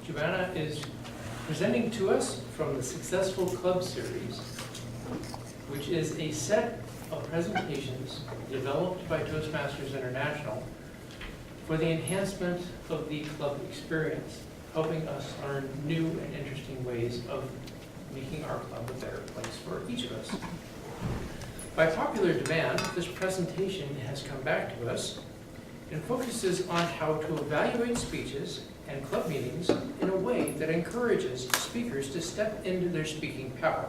Joanna is presenting to us from the Successful Club Series, which is a set of presentations developed by Toastmasters International for the enhancement of the club experience, helping us learn new and interesting ways of making our club a better place for each of us. By popular demand, this presentation has come back to us and focuses on how to evaluate speeches and club meetings in a way that encourages speakers to step into their speaking power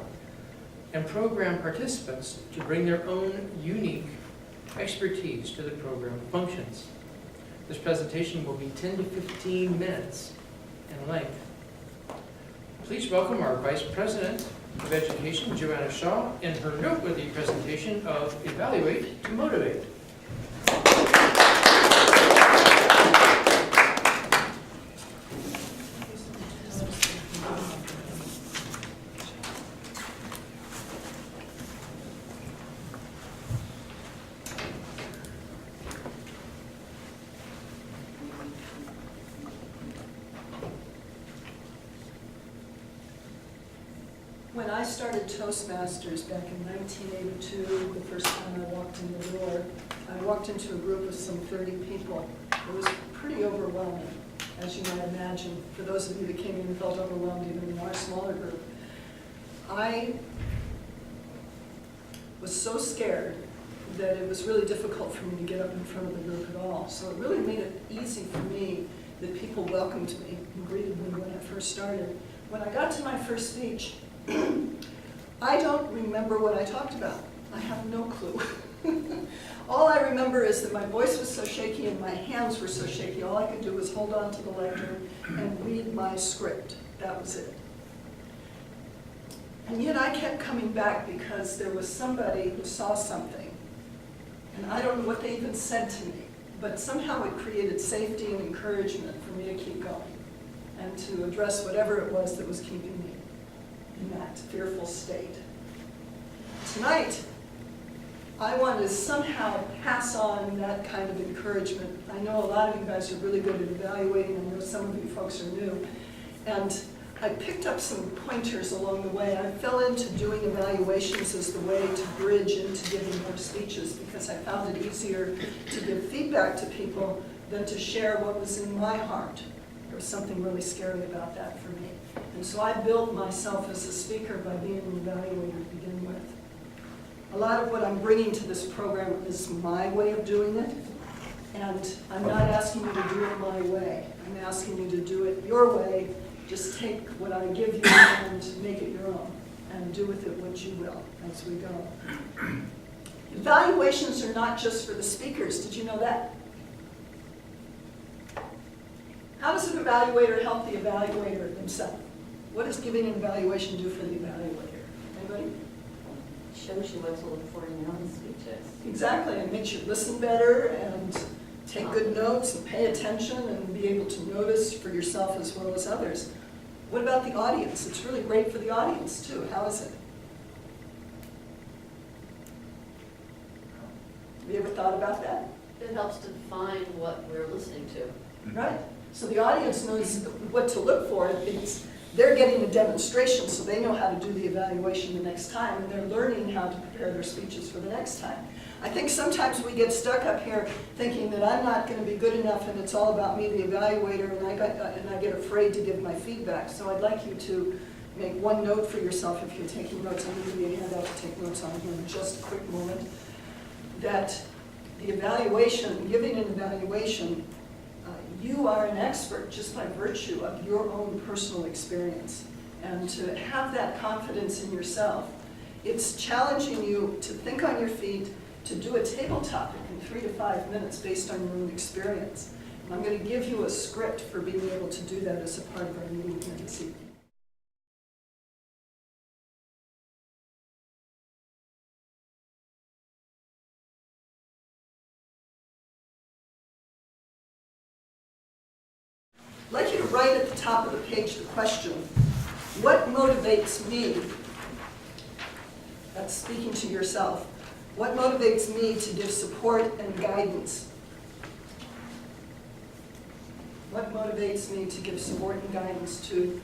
and program participants to bring their own unique expertise to the program functions. This presentation will be 10 to 15 minutes in length. Please welcome our Vice President of Education, Joanna Shaw, and her noteworthy presentation of Evaluate to Motivate. When I started Toastmasters back in 1982, the first time I walked in the door, I walked into a group of some 30 people. It was pretty overwhelming, as you might imagine. For those of you that came in and felt overwhelmed even in our smaller group. I was so scared that it was really difficult for me to get up in front of the group at all. So it really made it easy for me that people welcomed me and greeted me when I first started. When I got to my first speech, I don't remember what I talked about. I have no clue. All I remember is that my voice was so shaky and my hands were so shaky, all I could do was hold on to the lectern and read my script. That was it. And yet I kept coming back because there was somebody who saw something. And I don't know what they even said to me, but somehow it created safety and encouragement for me to keep going and to address whatever it was that was keeping me in that fearful state. Tonight, I want to somehow pass on that kind of encouragement. I know a lot of you guys are really good at evaluating. I know some of you folks are new. And I picked up some pointers along the way. I fell into doing evaluations as the way to bridge into giving more speeches because I found it easier to give feedback to people than to share what was in my heart. There was something really scary about that for me. And so I built myself as a speaker by being an evaluator to begin with. A lot of what I'm bringing to this program is my way of doing it, and I'm not asking you to do it my way. I'm asking you to do it your way. Just take what I give you and make it your own, and do with it what you will as we go. Evaluations are not just for the speakers. Did you know that? How does an evaluator help the evaluator himself? What does giving an evaluation do for the evaluator? Anybody? Shows you what to look for in your own speeches. Exactly, it makes you listen better and take good notes and pay attention and be able to notice for yourself as well as others. What about the audience? It's really great for the audience too. How is it? Have you ever thought about that? It helps to define what we're listening to. Right. So the audience knows what to look for. They're getting a demonstration, so they know how to do the evaluation the next time, and they're learning how to prepare their speeches for the next time. I think sometimes we get stuck up here thinking that I'm not going to be good enough and it's all about me, the evaluator, and I get afraid to give my feedback. So I'd like you to make one note for yourself if you're taking notes. I'm going to give you a handout to take notes on here in just a quick moment. That the evaluation, giving an evaluation, you are an expert just by virtue of your own personal experience. And to have that confidence in yourself, it's challenging you to think on your feet, to do a table topic in 3 to 5 minutes based on your own experience. And I'm going to give you a script for being able to do that as a part of our meeting here this evening. I'd like you to write at the top of the page the question, what motivates me? That's speaking to yourself. What motivates me to give support and guidance? What motivates motivates me to give support and guidance to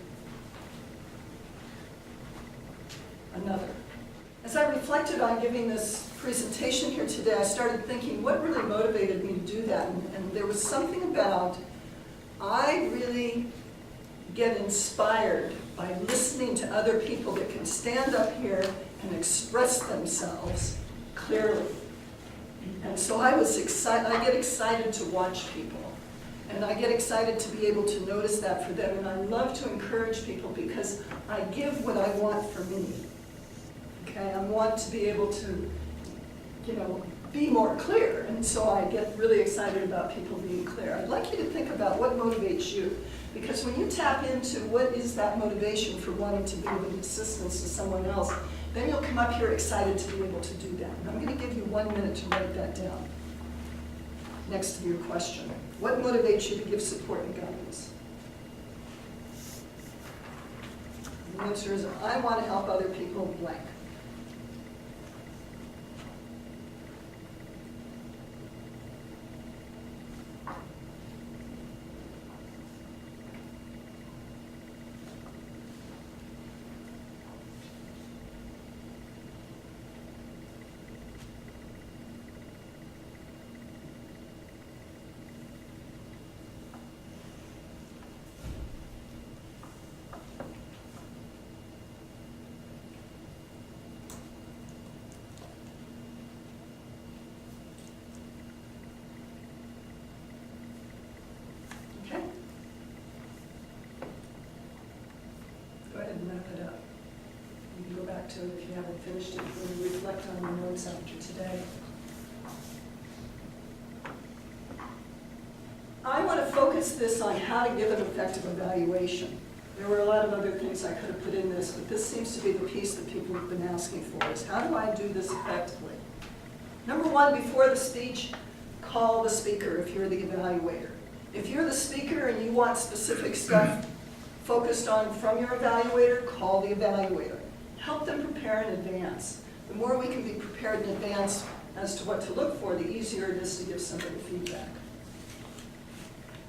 another. As I reflected on giving this presentation here today, I started thinking what really motivated me to do that. And there was something about, I really get inspired by listening to other people that can stand up here and express themselves clearly. And so I get excited to watch people. And I get excited to be able to notice that for them. And I love to encourage people because I give what I want for me. Okay, I want to be able to, be more clear. And so I get really excited about people being clear. I'd like you to think about what motivates you. Because when you tap into what is that motivation for wanting to be of assistance to someone else, then you'll come up here excited to be able to do that. And I'm going to give you 1 minute to write that down next to your question. What motivates you to give support and guidance? The answer is, I want to help other people blank. Wrap it up. You can go back to it if you haven't finished it. When you reflect on your notes after today. I want to focus this on how to give an effective evaluation. There were a lot of other things I could have put in this, but this seems to be the piece that people have been asking for, is how do I do this effectively? Number one, before the speech, call the speaker if you're the evaluator. If you're the speaker and you want specific stuff focused on from your evaluator, call the evaluator. Help them prepare in advance. The more we can be prepared in advance as to what to look for, the easier it is to give somebody feedback.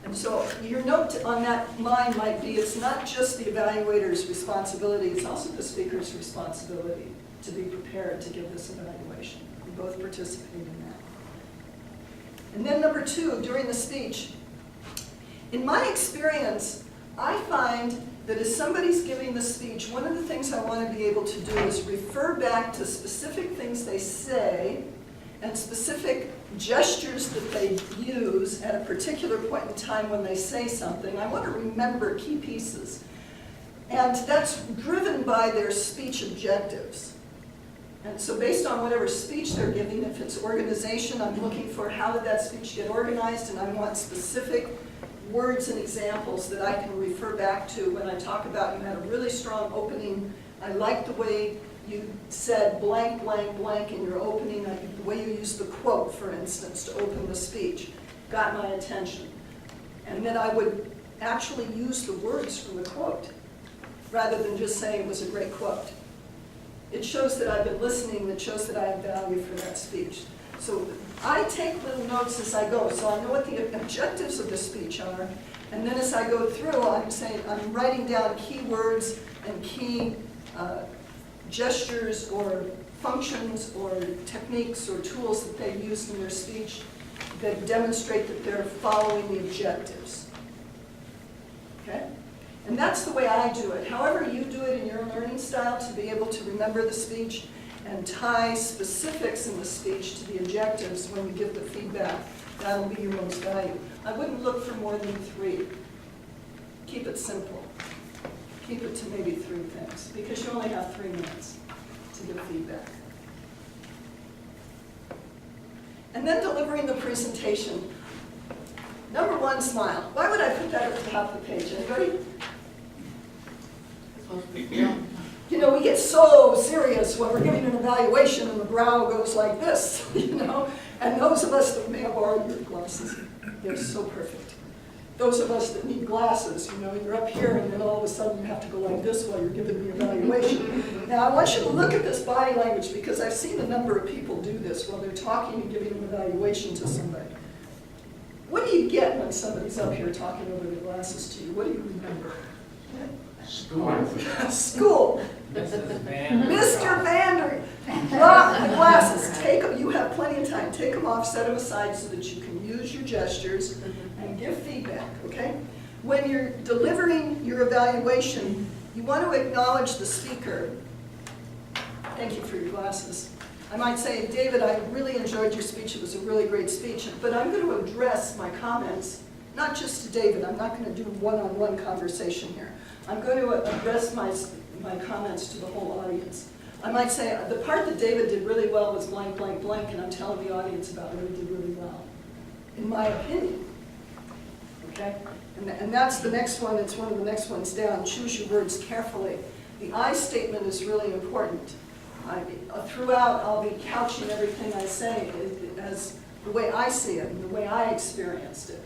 And so your note on that line might be, it's not just the evaluator's responsibility, it's also the speaker's responsibility to be prepared to give this evaluation. We both participate in that. And then number two, during the speech, in my experience, I find that as somebody's giving the speech, one of the things I want to be able to do is refer back to specific things they say and specific gestures that they use at a particular point in time when they say something. I want to remember key pieces. And that's driven by their speech objectives. And so based on whatever speech they're giving, if it's organization, I'm looking for how did that speech get organized, and I want specific words and examples that I can refer back to when I talk about you had a really strong opening. I like the way you said blank, blank, blank in your opening, the way you used the quote, for instance, to open the speech, got my attention. And then I would actually use the words from the quote, rather than just saying it was a great quote. It shows that I've been listening, it shows that I have value for that speech. So I take little notes as I go, so I know what the objectives of the speech are, and then as I go through, I'm writing down key words and key gestures or functions or techniques or tools that they use in their speech that demonstrate that they're following the objectives. Okay? And that's the way I do it. However you do it in your learning style to be able to remember the speech and tie specifics in the speech to the objectives when you give the feedback, that'll be your most value. I wouldn't look for more than 3. Keep it simple. Keep it to maybe 3 things, because you only have 3 minutes to give feedback. And then delivering the presentation. Number 1, smile. Why would I put that at the top of the page? Anybody? You know, we get so serious when we're giving an evaluation and the brow goes like this, and those of us that may have borrowed your glasses, they're so perfect. Those of us that need glasses, you're up here and then all of a sudden you have to go like this while you're giving the evaluation. Now I want you to look at this body language because I've seen a number of people do this while they're talking and giving an evaluation to somebody. What do you get when somebody's up here talking over the glasses to you? What do you remember? School. Mrs. Van. Mr. Vander, drop the glasses. You have plenty of time. Take them off, set them aside so that you can use your gestures and give feedback, okay? When you're delivering your evaluation, you want to acknowledge the speaker. Thank you for your glasses. I might say, David, I really enjoyed your speech. It was a really great speech. But I'm going to address my comments, not just to David. I'm not going to do one-on-one conversation here. I'm going to address my comments to the whole audience. I might say, the part that David did really well was blank, blank, blank, and I'm telling the audience about what he did really well, in my opinion. Okay? And that's the next one. It's one of the next ones down. Choose your words carefully. The I statement is really important. Throughout, I'll be couching everything I say as the way I see it and the way I experienced it.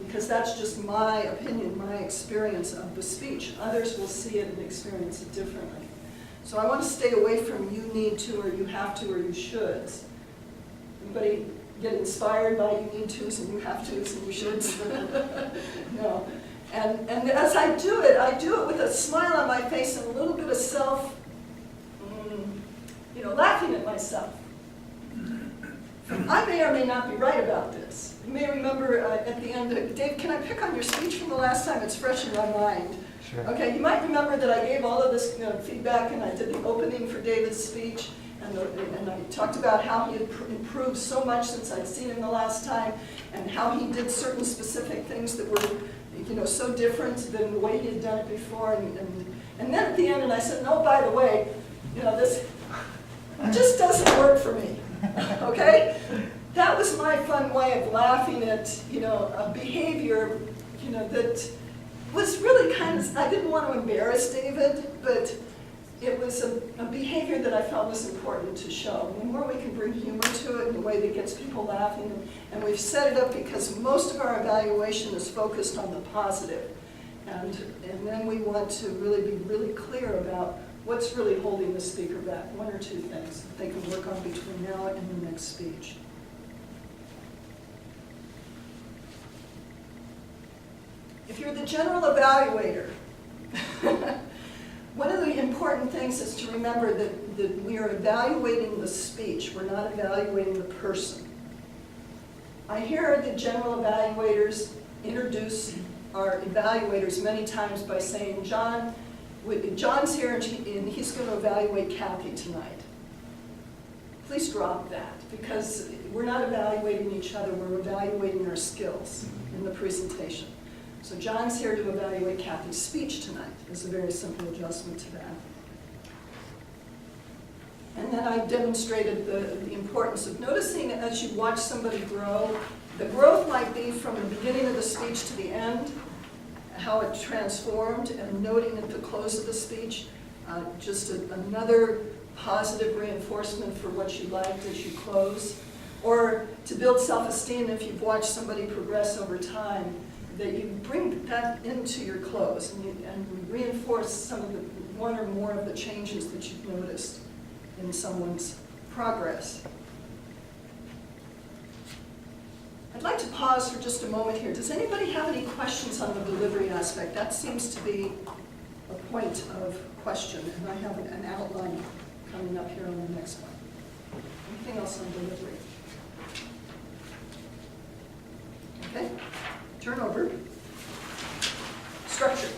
Because that's just my opinion, my experience of the speech. Others will see it and experience it differently. So I want to stay away from you need to, or you have to, or you shoulds. Anybody get inspired by you need tos and you have tos and you shoulds? No. And as I do it with a smile on my face and a little bit of laughing at myself. I may or may not be right about this. You may remember at the end, Dave, can I pick on your speech from the last time? It's fresh in my mind. Sure. Okay, you might remember that I gave all of this feedback and I did the opening for David's speech and I talked about how he had improved so much since I'd seen him the last time and how he did certain specific things that were so different than the way he had done it before. And then at the end, and I said, no, by the way, this just doesn't work for me, okay? That was my fun way of laughing at, a behavior, that was really I didn't want to embarrass David, but it was a behavior that I felt was important to show. The more we can bring humor to it in a way that gets people laughing, and we've set it up because most of our evaluation is focused on the positive. And then we want to really be really clear about what's really holding the speaker back, one or two things that they can work on between now and the next speech. If you're the general evaluator, one of the important things is to remember that we are evaluating the speech. We're not evaluating the person. I hear the general evaluators introduce our evaluators many times by saying, John's here and he's going to evaluate Kathy tonight. Please drop that, because we're not evaluating each other, we're evaluating our skills in the presentation. So John's here to evaluate Kathy's speech tonight. Is a very simple adjustment to that. And then I demonstrated the importance of noticing as you watch somebody grow. The growth might be from the beginning of the speech to the end, how it transformed, and noting at the close of the speech, just another positive reinforcement for what you liked as you close. Or to build self-esteem, if you've watched somebody progress over time, that you bring that into your close and reinforce some of one or more of the changes that you've noticed in someone's progress. I'd like to pause for just a moment here. Does anybody have any questions on the delivery aspect? That seems to be a point of question, and I have an outline coming up here on the next one. Anything else on delivery? Okay, turnover. Structure.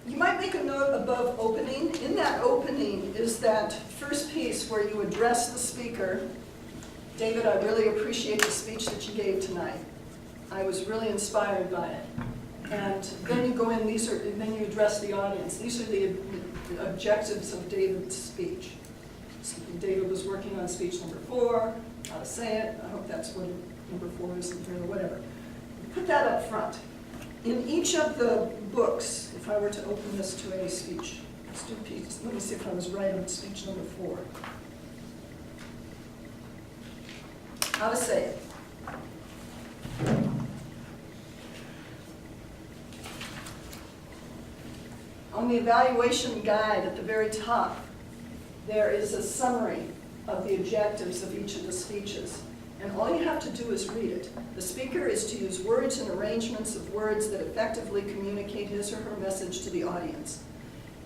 You might make a note above opening. In that opening is that first piece where you address the speaker. David, I really appreciate the speech that you gave tonight. I was really inspired by it. And then you go in, then you address the audience. These are the objectives of David's speech. So David was working on speech number 4, how to say it. I hope that's what number 4 is in here, or whatever. Put that up front. In each of the books, if I were to open this to a speech, let me see if I was right on speech number 4. How to say it. On the evaluation guide at the very top, there is a summary of the objectives of each of the speeches. And all you have to do is read it. The speaker is to use words and arrangements of words that effectively communicate his or her message to the audience.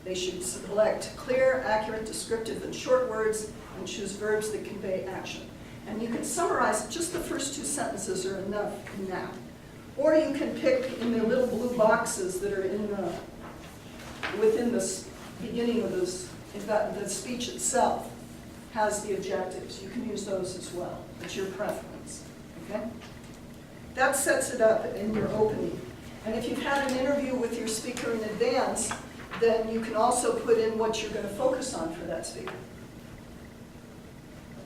They should select clear, accurate, descriptive, and short words, and choose verbs that convey action. And you can summarize, just the first 2 sentences are enough now. Or you can pick in the little blue boxes that are within the beginning of the speech itself has the objectives. You can use those as well. It's your preference, okay? That sets it up in your opening. And if you've had an interview with your speaker in advance, then you can also put in what you're going to focus on for that speaker.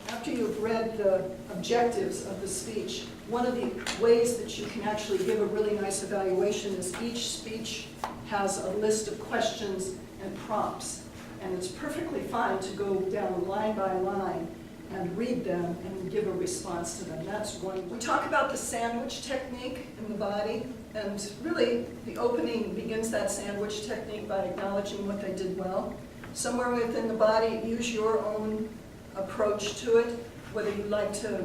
After you've read the objectives of the speech, one of the ways that you can actually give a really nice evaluation is each speech has a list of questions and prompts. And it's perfectly fine to go down line by line and read them and give a response to them. That's one. We talk about the sandwich technique in the body, and really the opening begins that sandwich technique by acknowledging what they did well. Somewhere within the body, use your own approach to it, whether you like to,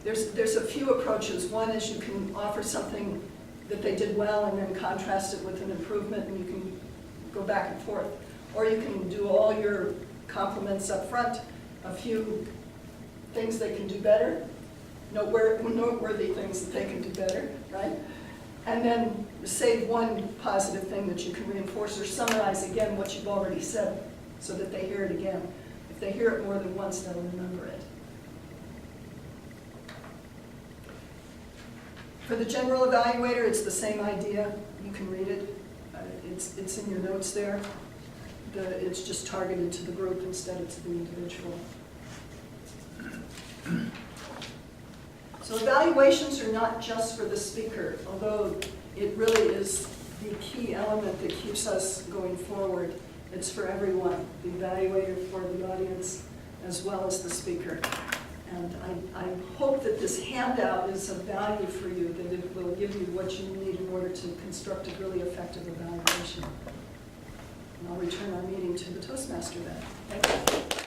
there's a few approaches. One is you can offer something that they did well and then contrast it with an improvement, and you can go back and forth. Or you can do all your compliments up front, a few things they can do better, noteworthy things that they can do better, right? And then save one positive thing that you can reinforce or summarize again what you've already said so that they hear it again. If they hear it more than once, they'll remember it. For the general evaluator, it's the same idea. You can read it. It's in your notes there. It's just targeted to the group instead of to the individual. So evaluations are not just for the speaker, although it really is the key element that keeps us going forward. It's for everyone, the evaluator, for the audience, as well as the speaker. And I hope that this handout is of value for you, that it will give you what you need in order to construct a really effective evaluation. And I'll return our meeting to the Toastmaster then. Thank you.